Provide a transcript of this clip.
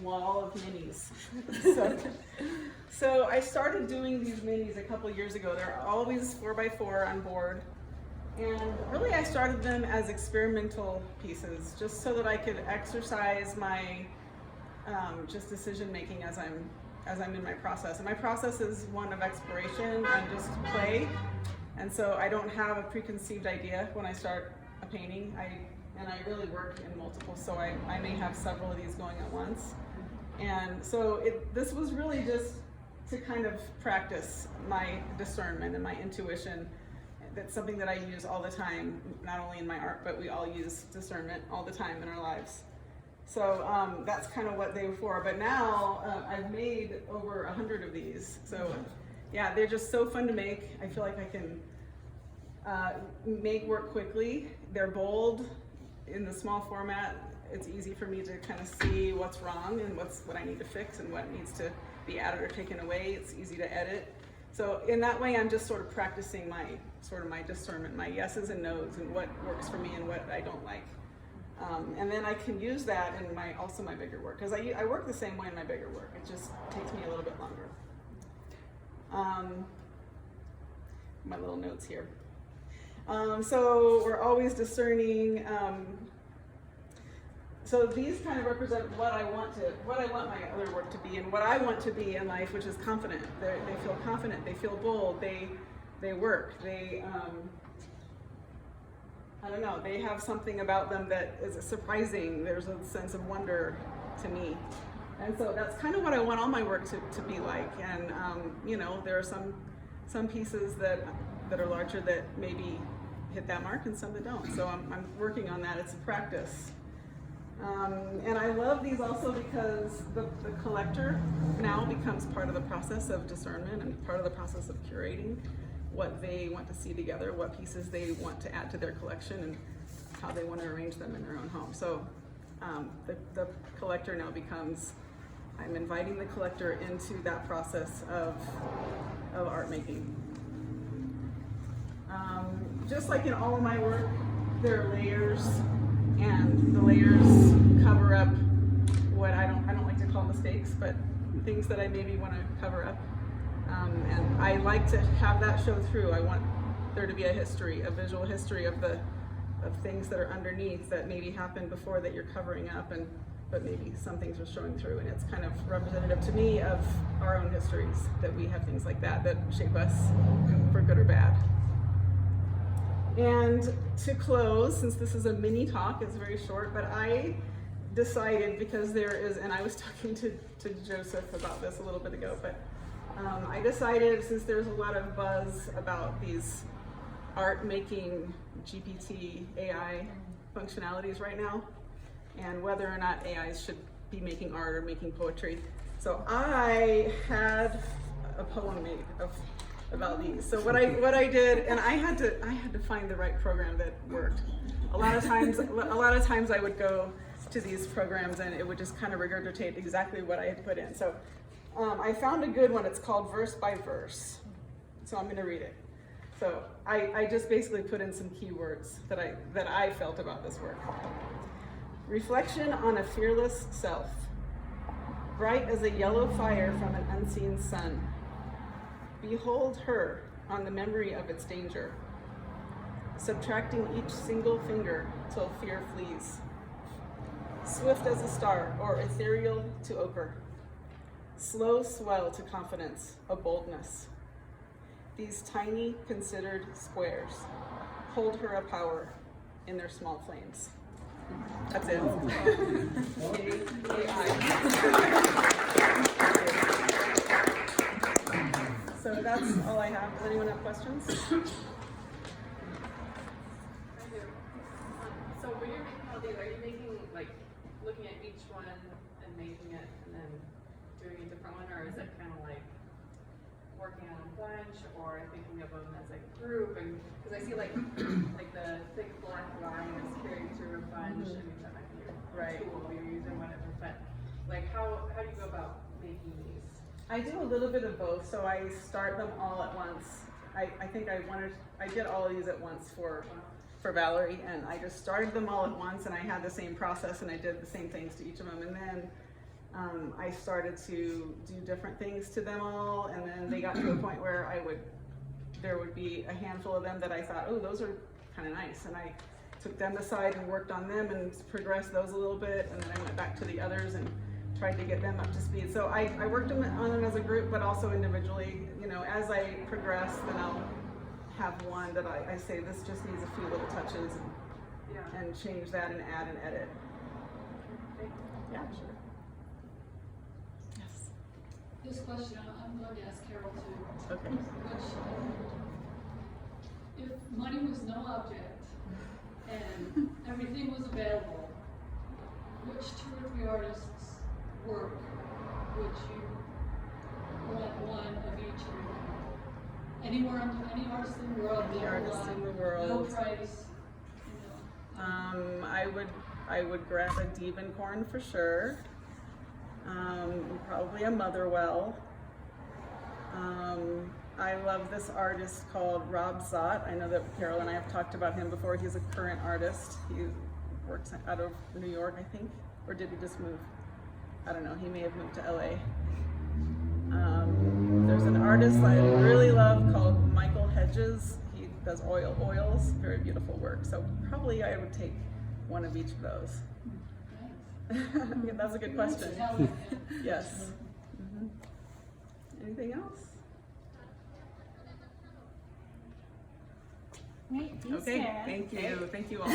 wall of minis. So I started doing these minis a couple years ago. They're always 4x4 on board. And really I started them as experimental pieces, just so that I could exercise my just decision making as I'm in my process. And my process is one of exploration and just play. And so I don't have a preconceived idea when I start a painting. And I really work in multiple, so I may have several of these going at once. And so this was really just to kind of practice my discernment and my intuition. That's something that I use all the time, not only in my art, but we all use discernment all the time in our lives. So that's kind of what they were for. But now I've made over 100 of these. So yeah, they're just so fun to make. I feel like I can make work quickly. They're bold in the small format. It's easy for me to kind of see what's wrong and what I need to fix and what needs to be added or taken away. It's easy to edit. So in that way, I'm just sort of practicing my discernment, my yeses and nos, and what works for me and what I don't like. And then I can use that in also my bigger work, because I work the same way in my bigger work. It just takes me a little bit longer. My little notes here. So we're always discerning. So these kind of represent what I want my other work to be, and what I want to be in life, which is confident. They feel confident. They feel bold. They work. I don't know. They have something about them that is surprising. There's a sense of wonder to me, and so that's kind of what I want all my work to be like. And you know, there are some pieces that are larger that maybe hit that mark, and some that don't. So I'm working on that. It's a practice. And I love these also because the collector now becomes part of the process of discernment and part of the process of curating what they want to see together, what pieces they want to add to their collection, and how they want to arrange them in their own home. So the collector now becomes, I'm inviting the collector into that process of art making. Just like in all of my work, there are layers, and the layers cover up what I don't like to call mistakes, but things that I maybe want to cover up. And I like to have that show through. I want there to be a history, a visual history of things that are underneath that maybe happened before that you're covering up, but maybe some things are showing through, and it's kind of representative to me of our own histories, that we have things like that shape us for good or bad. And to close, since this is a mini talk, it's very short, but I decided, because there is, and I was talking to Joseph about this a little bit ago, but I decided, since there's a lot of buzz about these art making GPT AI functionalities right now, and whether or not AIs should be making art or making poetry. So I had a poem made about these. So what I did, and I had to find the right program that worked. A lot of times I would go to these programs and it would just kind of regurgitate exactly what I had put in. So I found a good one. It's called Verse by Verse. So I'm going to read it. So I just basically put in some keywords that I felt about this work. Reflection on a fearless self, bright as a yellow fire from an unseen sun. Behold her on the memory of its danger, subtracting each single finger till fear flees. Swift as a star, or ethereal to ochre, slow swell to confidence, a boldness. These tiny, considered squares hold her a power in their small flames. That's it. So that's all I have. Does anyone have questions? I do. So when you're making all these, are you making, like, looking at each one and making it and then doing a different one, or is it kind of like working on a bunch, or thinking of them as a group? And because I see like the thick black line is carried through a bunch. I mean, that might be your tool you're using, whatever. But like, how do you go about making these? I do a little bit of both, so I start them all at once. I think I did all of these at once for Valerie, and I just started them all at once, and I had the same process, and I did the same things to each of them, and then I started to do different things to them all, and then they got to a point where there would be a handful of them that I thought, oh, those are kind of nice, and I took them aside and worked on them and progressed those a little bit, and then I went back to the others and tried to get them up to speed. So I worked on them as a group, but also individually. You know, as I progress, then I'll have one that I say this just needs a few little touches and change that and add and edit. Yeah, sure. Yes. This question, I'm going to ask Carol too. Okay. Which, if money was no object and everything was available, which 2 or 3 artists' work would you want one of each or anywhere, any artist in the world? Any artist in the world. No price. I would grab a Dievenkorn for sure. Probably a Motherwell. I love this artist called Rob Zott. I know that Carol and I have talked about him before. He's a current artist. He works out of New York, I think, or did he just move? I don't know. He may have moved to LA. There's an artist I really love called Michael Hedges. He does oils, very beautiful work. So probably I would take one of each of those. Yeah, that's a good question. Yes. Mm-hmm. Anything else? Great, thanks, Okay, Sarah. thank you. Thank you all.